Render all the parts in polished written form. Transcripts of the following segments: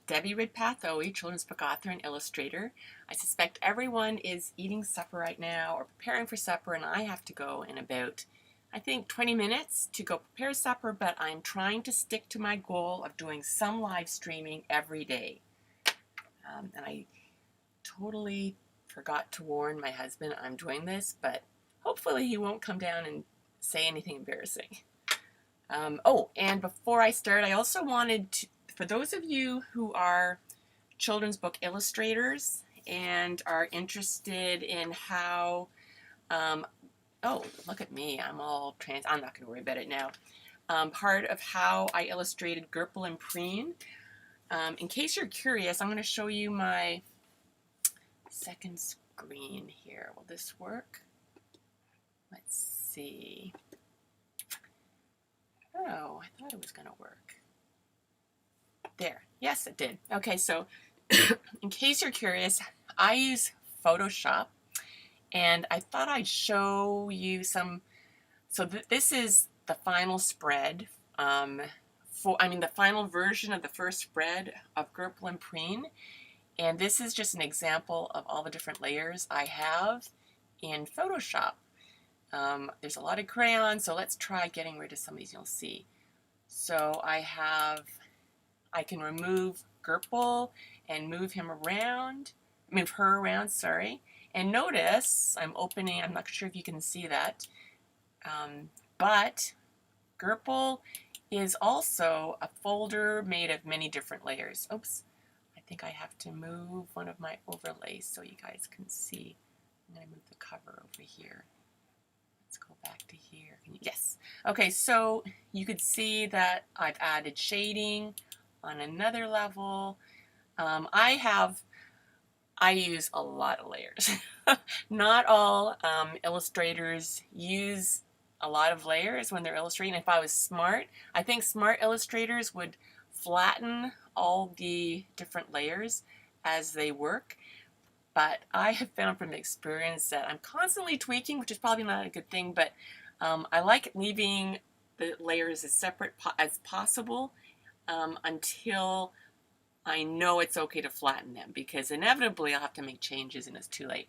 Debbie Ridpath-Owie, children's book author and illustrator. I suspect everyone is eating supper right now or preparing for supper, and I have to go in about, I think, 20 minutes to go prepare supper, but I'm trying to stick to my goal of doing some live streaming every day. And I totally forgot to warn my husband I'm doing this, but hopefully he won't come down and say anything embarrassing. Oh, and before I start, I also wanted to, for those of you who are children's book illustrators and are interested in how, oh, look at me, I'm all trans, I'm not going to worry about it now. Part of how I illustrated Gerpel and Preen. In case you're curious, I'm going to show you my second screen here. Will this work? Let's see. Oh, I thought it was going to work. There. Yes, it did. Okay, so in case you're curious, I use Photoshop, and I thought I'd show you some. So this is the final spread. The final version of the first spread of Gerpel and Preen, and this is just an example of all the different layers I have in Photoshop. There's a lot of crayons, so let's try getting rid of some of these. You'll see. So I can remove Gerpel and move her around, sorry. And notice I'm opening, I'm not sure if you can see that, but Gerpel is also a folder made of many different layers. Oops, I think I have to move one of my overlays so you guys can see. I'm going to move the cover over here. Let's go back to here. Yes. Okay, so you could see that I've added shading on another level. I use a lot of layers. Not all illustrators use a lot of layers when they're illustrating. If I was smart, I think smart illustrators would flatten all the different layers as they work. But I have found from experience that I'm constantly tweaking, which is probably not a good thing, but I like leaving the layers as separate as possible until I know it's okay to flatten them, because inevitably I'll have to make changes and it's too late.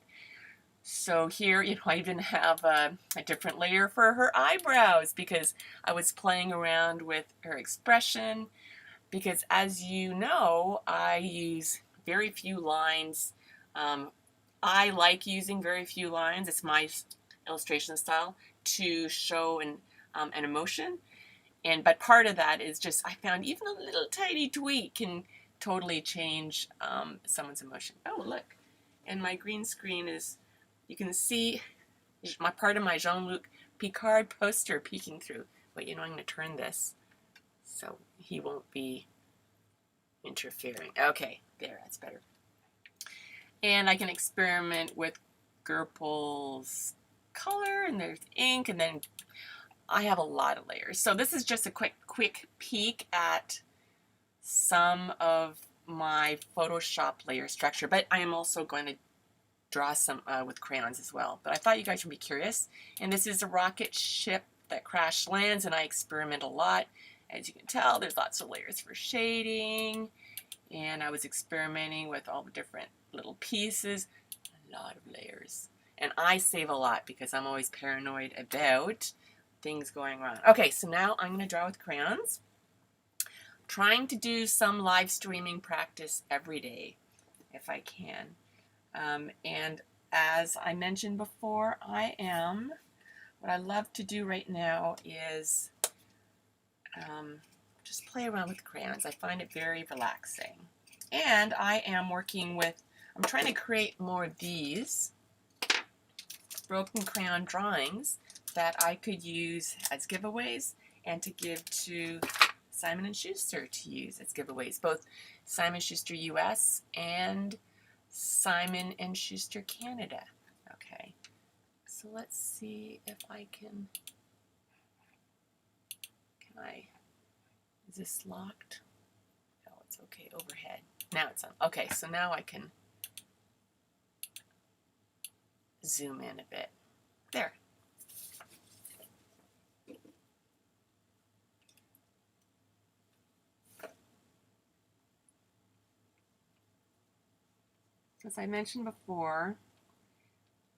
So here, I even have a different layer for her eyebrows because I was playing around with her expression, because as you know, I use very few lines. I like using very few lines. It's my illustration style to show an emotion. But part of that is just I found even a little tiny tweak can totally change someone's emotion. Oh, look. And my green screen is, you can see my part of my Jean-Luc Picard poster peeking through. But I'm going to turn this so he won't be interfering. Okay, there, that's better. And I can experiment with Gerpel's color, and there's ink, and then I have a lot of layers. So this is just a quick peek at some of my Photoshop layer structure, but I am also going to draw some with crayons as well. But I thought you guys would be curious. And this is a rocket ship that crash lands, and I experiment a lot. As you can tell, there's lots of layers for shading, and I was experimenting with all the different little pieces, a lot of layers. And I save a lot because I'm always paranoid about things going wrong. Okay, so now I'm going to draw with crayons. Trying to do some live streaming practice every day if I can. And as I mentioned before, what I love to do right now is just play around with crayons. I find it very relaxing. And I am I'm trying to create more of these broken crayon drawings that I could use as giveaways and to give to Simon & Schuster to use as giveaways, both Simon & Schuster US and Simon & Schuster Canada. Okay, so let's see if I can is this locked? Oh, it's okay, overhead. Now it's on. Okay, so now I can zoom in a bit. There. As I mentioned before,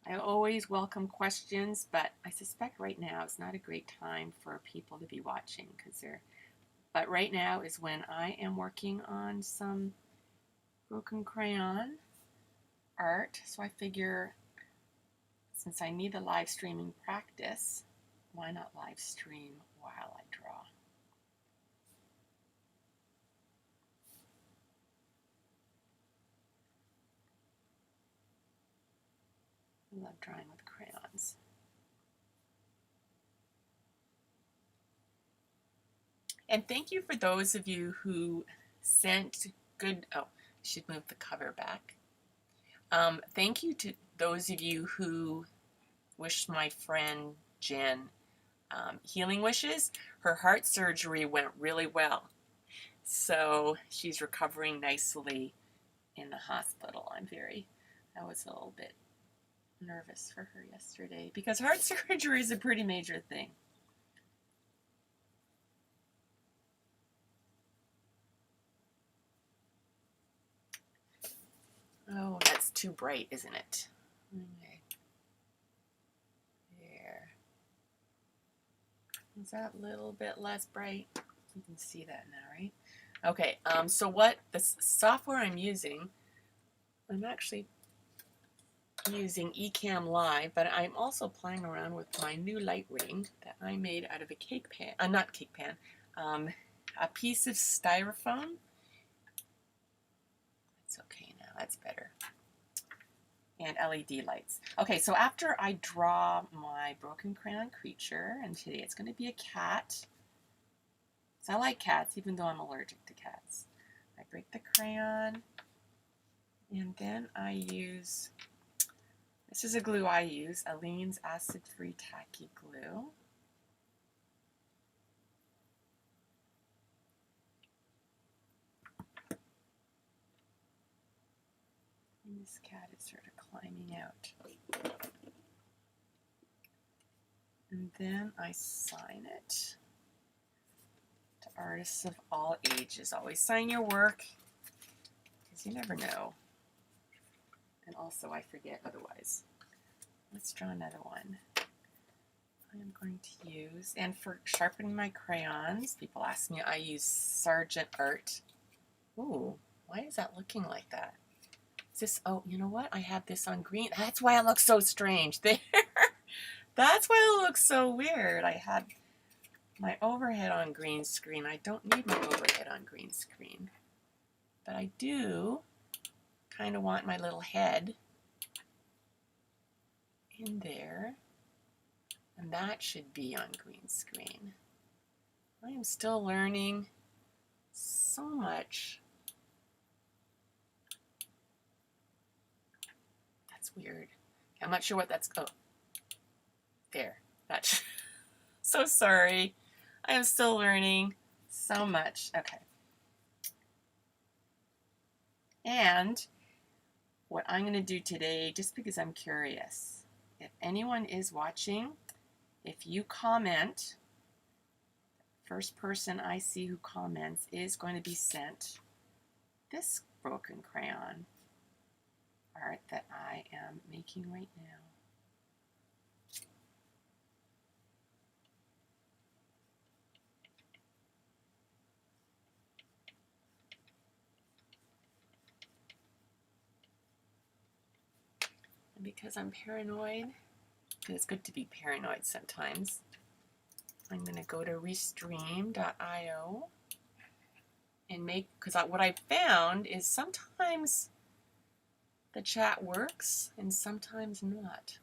I always welcome questions, but I suspect right now is not a great time for people to be watching but right now is when I am working on some broken crayon art. So I figure since I need the live streaming practice, why not live stream while I draw? I love drawing with crayons. And thank you for those of you who sent good, oh, I should move the cover back. Thank you to those of you who wished my friend Jen healing wishes. Her heart surgery went really well. So she's recovering nicely in the hospital. I was a little bit nervous for her yesterday because heart surgery is a pretty major thing. Oh, that's too bright, isn't it? Okay. There. Is that a little bit less bright? You can see that now, right? Okay, so what the software I'm using, I'm actually using Ecamm Live, but I'm also playing around with my new light ring that I made out of a cake pan, not cake pan, a piece of styrofoam. It's okay now, that's better. And LED lights. Okay, so after I draw my broken crayon creature, and today it's going to be a cat. So I like cats, even though I'm allergic to cats. I break the crayon, and then I use, this is a glue I use, Aleene's acid-free tacky glue. And this cat is sort of climbing out. And then I sign it to artists of all ages. Always sign your work, because you never know. And also I forget otherwise. Let's draw another one. I am going to use, and for sharpening my crayons, people ask me, I use Sargent Art. Ooh, why is that looking like that? Is this, oh, you know what? I have this on green. That's why it looks so strange. There. That's why it looks so weird. I had my overhead on green screen. I don't need my overhead on green screen. But I do kind of want my little head in there. And that should be on green screen. I am still learning so much. That's weird. I'm not sure what that's, oh, there. That's, so sorry. I am still learning so much. Okay. And what I'm going to do today, just because I'm curious, if anyone is watching, if you comment, first person I see who comments is going to be sent this broken crayon art that I am making right now. And because I'm paranoid, because it's good to be paranoid sometimes, I'm going to go to restream.io and make, because what I found is sometimes the chat works and sometimes not.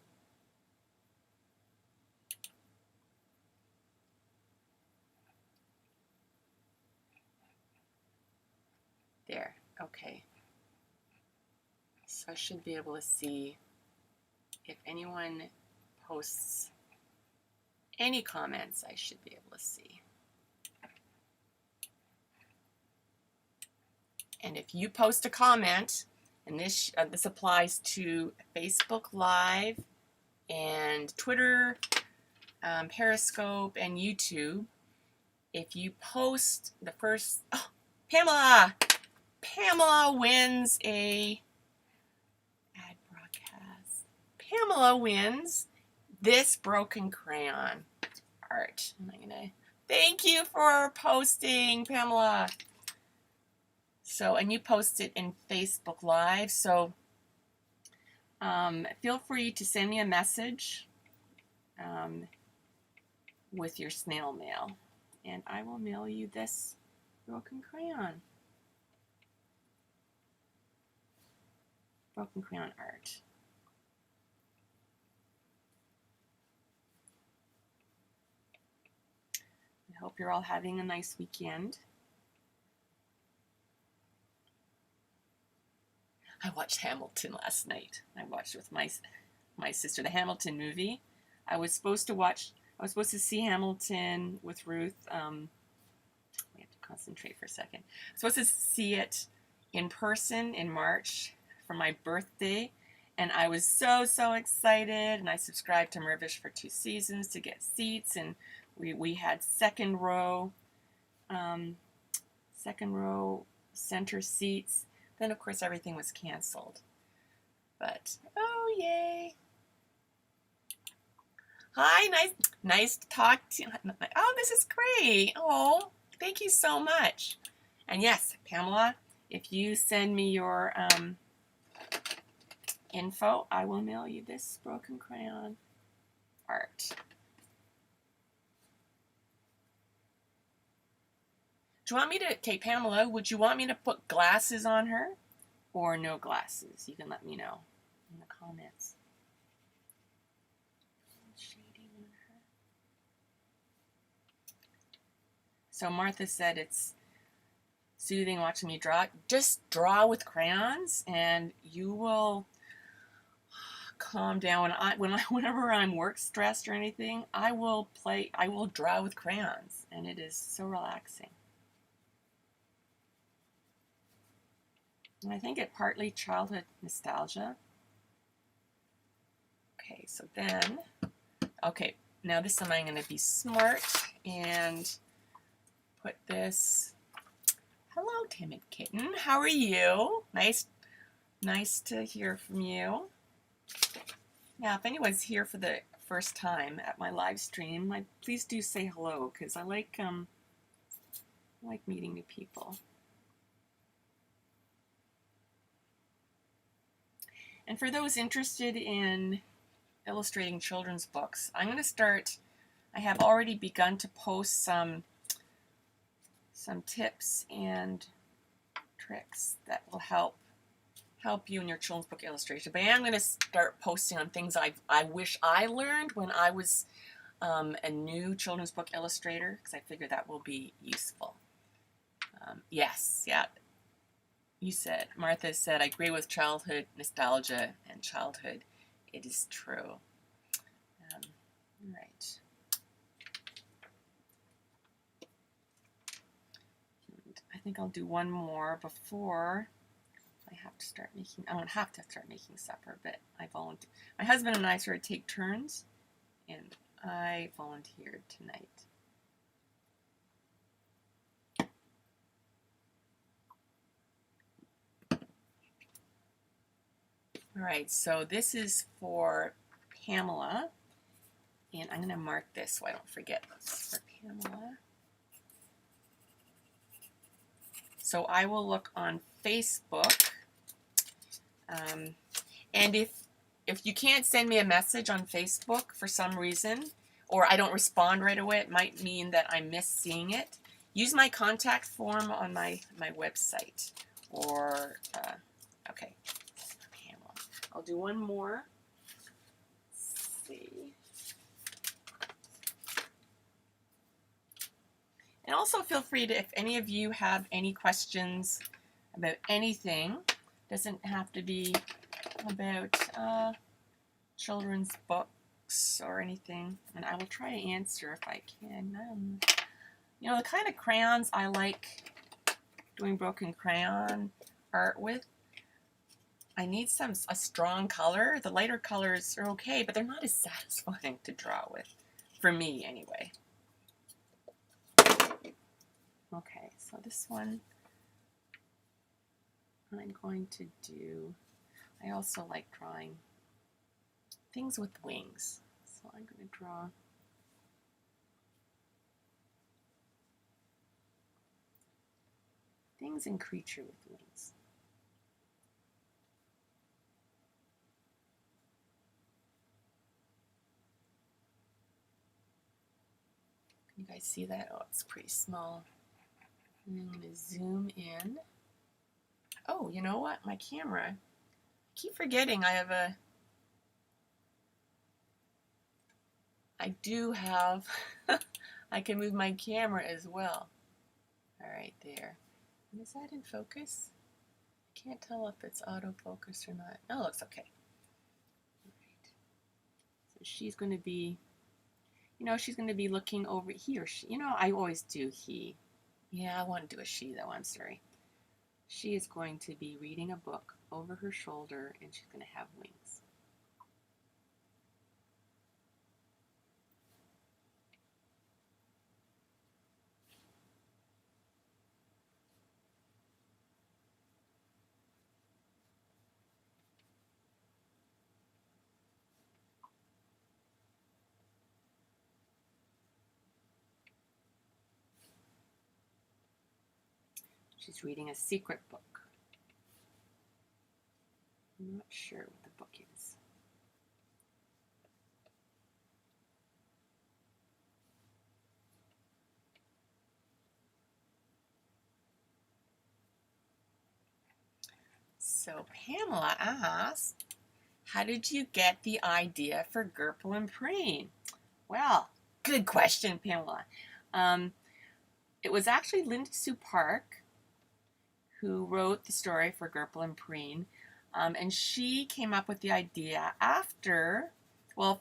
There, okay. So I should be able to see if anyone posts any comments. I should be able to see. And if you post a comment, and this applies to Facebook Live and Twitter, Periscope, and YouTube, if you post the first, oh, Pamela wins a Pamela wins this broken crayon art. Thank you for posting, Pamela. So, and you post it in Facebook Live. So, feel free to send me a message with your snail mail, and I will mail you this broken crayon. Broken crayon art. I hope you're all having a nice weekend. I watched Hamilton last night. I watched with my sister the Hamilton movie. I was supposed to see Hamilton with Ruth. We have to concentrate for a second. I was supposed to see it in person in March for my birthday, and I was so excited. And I subscribed to Mervish for 2 seasons to get seats, and we had second row center seats. Then of course everything was canceled. But oh yay! Hi, nice to talk to you. Oh, this is great. Oh, thank you so much. And yes, Pamela, if you send me your info, I will mail you this broken crayon art. Do you want me to, okay, Pamela, would you want me to put glasses on her or no glasses? You can let me know in the comments. So Martha said it's soothing watching me draw. Just draw with crayons and you will calm down. Whenever I'm work stressed or anything, I will draw with crayons, and it is so relaxing. And I think it partly childhood nostalgia. Okay, so then, okay, now this time I'm going to be smart and put this. Hello, timid kitten. How are you? Nice to hear from you. Yeah, if anyone's here for the first time at my live stream, please do say hello, because I like meeting new people. And for those interested in illustrating children's books, I'm going to start. I have already begun to post some tips and tricks that will help you in your children's book illustration. But I am going to start posting on things I wish I learned when I was a new children's book illustrator, because I figure that will be useful. Yes, yeah. Martha said, I agree with childhood nostalgia and childhood. It is true. Right. And I think I'll do one more before I have to start making. I don't have to start making supper, but I volunteer. My husband and I sort of take turns, and I volunteered tonight. All right, so this is for Pamela, and I'm going to mark this so I don't forget this for Pamela. So I will look on Facebook, and if you can't send me a message on Facebook for some reason, or I don't respond right away, it might mean that I miss seeing it. Use my contact form on my website, or okay. I'll do one more. Let's see. And also feel free to, if any of you have any questions about anything, doesn't have to be about children's books or anything, and I will try to answer if I can. You know, the kind of crayons I like doing broken crayon art with, I need a strong color. The lighter colors are okay, but they're not as satisfying to draw with, for me anyway. Okay, so this one I'm going to do. I also like drawing things with wings. So I'm going to draw things and creature with wings. Can you guys see that? Oh, it's pretty small. And I'm going to zoom in. Oh, you know what? My camera. I keep forgetting I do have, I can move my camera as well. All right, there. And is that in focus? I can't tell if it's autofocus or not. Oh, it looks okay. All right. So she's going to be, she's going to be looking over here. I always do he. Yeah, I want to do a she though, I'm sorry. She is going to be reading a book over her shoulder and she's going to have wings. She's reading a secret book. I'm not sure what the book is. So Pamela asked, how did you get the idea for Gerpel and Preen? Well, good question, Pamela. It was actually Linda Sue Park who wrote the story for Gerpel and Preen. And she came up with the idea after, well,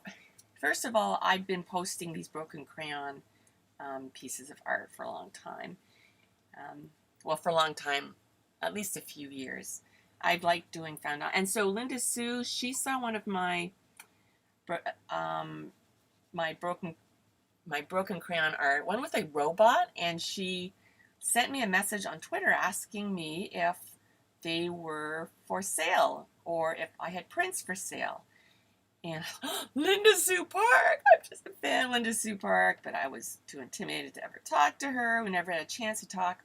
first of all, I'd been posting these broken crayon pieces of art for a long time. Well, for a long time, at least a few years. I'd liked doing found out. And so Linda Sue, she saw one of my broken crayon art, one with a robot, and she sent me a message on Twitter asking me if they were for sale or if I had prints for sale. And Linda Sue Park, I'm just a fan of Linda Sue Park, but I was too intimidated to ever talk to her. We never had a chance to talk.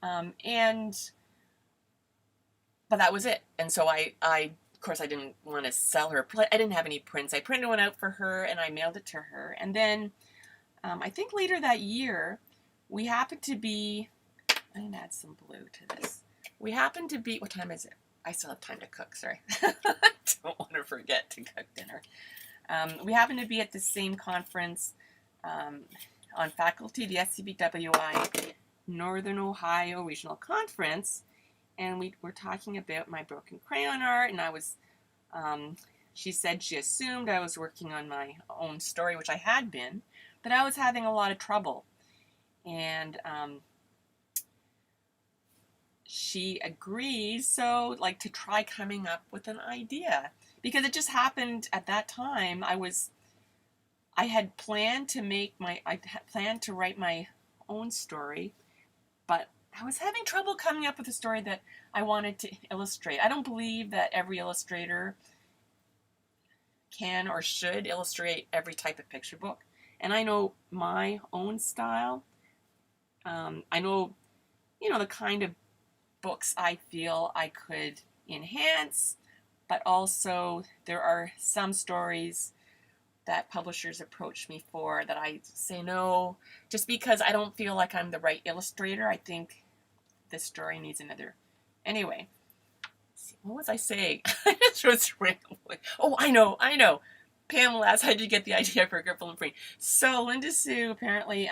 But that was it. And so I of course, I didn't want to sell her. I didn't have any prints. I printed one out for her and I mailed it to her. And then I think later that year, we happened to be, I'm going to add some blue to this. We happened to be, what time is it? I still have time to cook, sorry. I don't want to forget to cook dinner. We happened to be at the same conference on faculty, the SCBWI Northern Ohio Regional Conference, and we were talking about my broken crayon art, and I was, she said she assumed I was working on my own story, which I had been, but I was having a lot of trouble. And she agreed, so like to try coming up with an idea, because it just happened at that time. I had planned to write my own story, but I was having trouble coming up with a story that I wanted to illustrate. I don't believe that every illustrator can or should illustrate every type of picture book. And I know my own style. I know, the kind of books I feel I could enhance, but also there are some stories that publishers approach me for that I say no, just because I don't feel like I'm the right illustrator. I think this story needs another. Anyway, what was I saying? I just was rambling. Oh, I know. Pamela asked, how did you get the idea for Gerpel and Preen? So Linda Sue, apparently,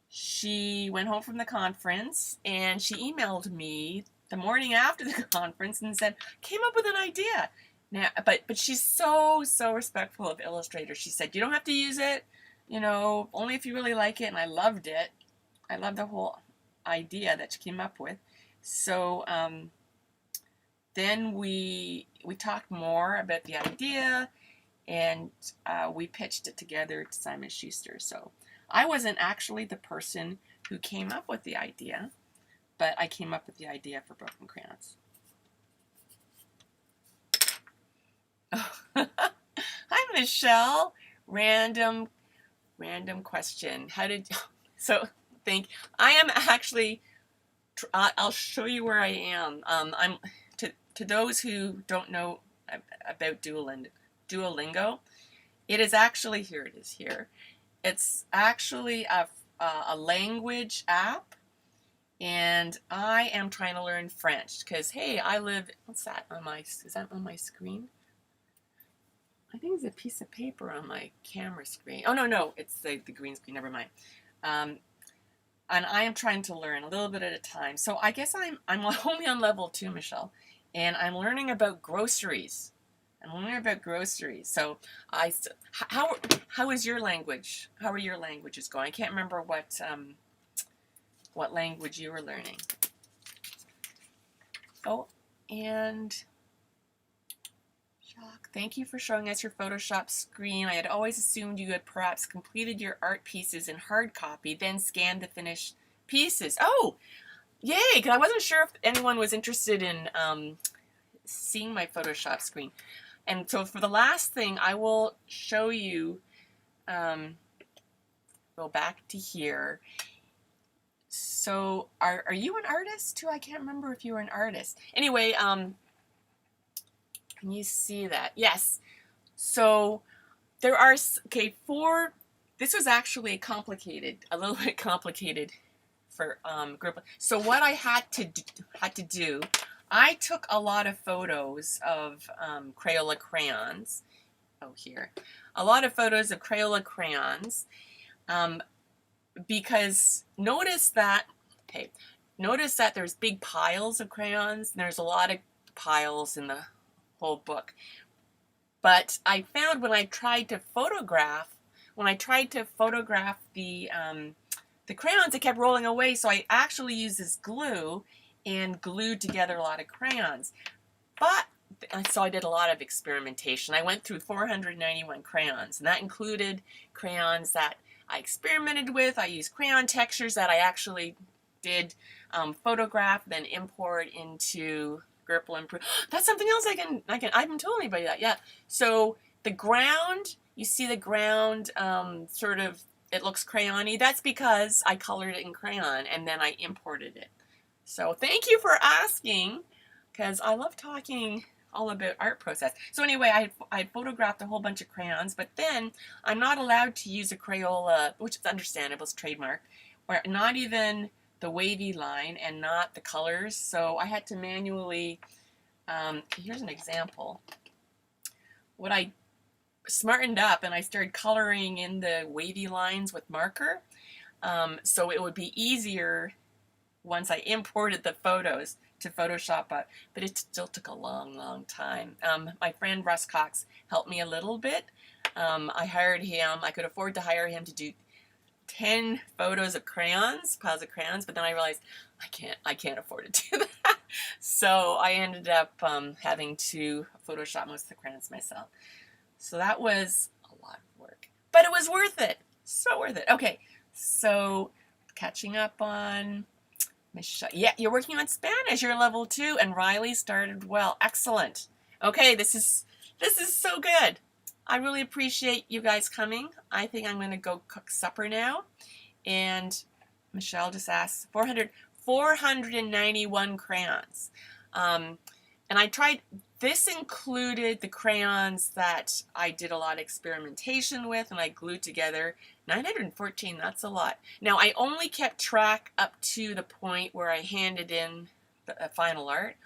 she went home from the conference and she emailed me the morning after the conference and said, came up with an idea. Now, but she's so respectful of illustrators. She said, you don't have to use it, only if you really like it. And I loved it. I loved the whole idea that she came up with. So then we talked more about the idea, and we pitched it together to Simon Schuster. So I wasn't actually the person who came up with the idea, but I came up with the idea for Broken Crayons. Michelle. Random question. How did so think I am actually I'll show you where I am. I'm to those who don't know about Duolingo, it is actually here. It is here. It's actually a language app, and I am trying to learn French because hey, I live. What's that on my? Is that on my screen? I think it's a piece of paper on my camera screen. Oh no, it's the green screen. Never mind. And I am trying to learn a little bit at a time. So I guess I'm only on level 2, Michelle, and I'm learning about groceries. So how is your language? How are your languages going? I can't remember what language you were learning. Oh, and Jacques, thank you for showing us your Photoshop screen. I had always assumed you had perhaps completed your art pieces in hard copy, then scanned the finished pieces. Oh, yay, because I wasn't sure if anyone was interested in seeing my Photoshop screen. And so for the last thing, I will show you, go back to here. So are you an artist too? I can't remember if you were an artist. Anyway, can you see that? Yes. So there are, okay, this was actually complicated, a little bit complicated for group. So what I had to do, I took a lot of photos of Crayola crayons. Oh, here. A lot of photos of Crayola crayons because notice that there's big piles of crayons, and there's a lot of piles in the whole book. But I found when I tried to photograph the crayons, it kept rolling away. So I actually used this glue and glued together a lot of crayons. But so I did a lot of experimentation. I went through 491 crayons, and that included crayons that I experimented with. I used crayon textures that I actually did photograph, then import into Gripple and that's something else I haven't told anybody that yet. So the ground, you see the ground sort of, it looks crayony. That's because I colored it in crayon and then I imported it. So thank you for asking, because I love talking all about art process. So anyway, I photographed a whole bunch of crayons, but then I'm not allowed to use a Crayola, which is understandable, it's trademark, or not even the wavy line and not the colors. So I had to manually, here's an example. What I smartened up and I started coloring in the wavy lines with marker. So it would be easier once I imported the photos to Photoshop, but it still took a long time. My friend Russ Cox helped me a little bit. I hired him. I could afford to hire him to do 10 photos of crayons, piles of crayons, but then I realized I can't afford to do that. So I ended up having to Photoshop most of the crayons myself. So that was a lot of work, but it was worth it. So worth it. Okay, so catching up on Michelle. Yeah, you're working on Spanish. You're level 2, and Riley started well. Excellent. Okay, this is so good. I really appreciate you guys coming. I think I'm going to go cook supper now. And Michelle just asked 491 crayons. And I tried, this included the crayons that I did a lot of experimentation with and I glued together. 914, that's a lot. Now, I only kept track up to the point where I handed in the final art.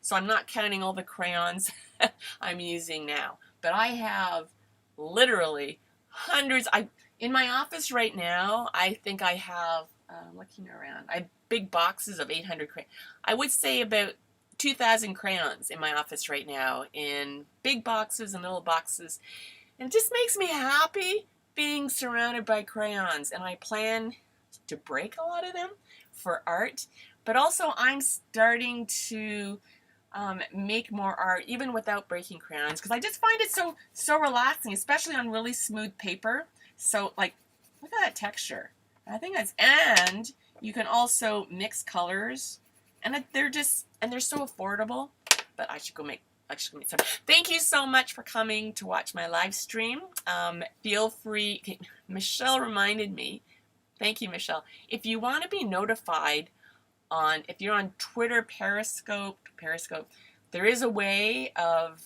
So I'm not counting all the crayons I'm using now. But I have literally hundreds. In my office right now, I think I have, looking around, I have big boxes of 800 crayons. I would say about 2,000 crayons in my office right now, in big boxes and little boxes. And it just makes me happy being surrounded by crayons. And I plan to break a lot of them for art. But also I'm starting to make more art even without breaking crayons, because I just find it so relaxing, especially on really smooth paper. So like, look at that texture. I think and you can also mix colors, and they're so affordable. But I should go make Actually, thank you so much for coming to watch my live stream. Feel free. Okay, Michelle reminded me. Thank you, Michelle. If you want to be notified if you're on Twitter, Periscope, there is a way of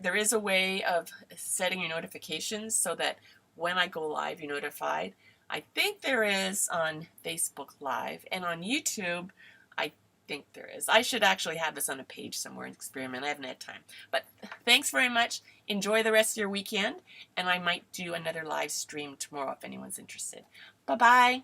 there is a way of setting your notifications so that when I go live, you're notified. I think there is on Facebook Live, and on YouTube, I think there is. I should actually have this on a page somewhere and experiment. I haven't had time. But thanks very much. Enjoy the rest of your weekend, and I might do another live stream tomorrow if anyone's interested. Bye-bye.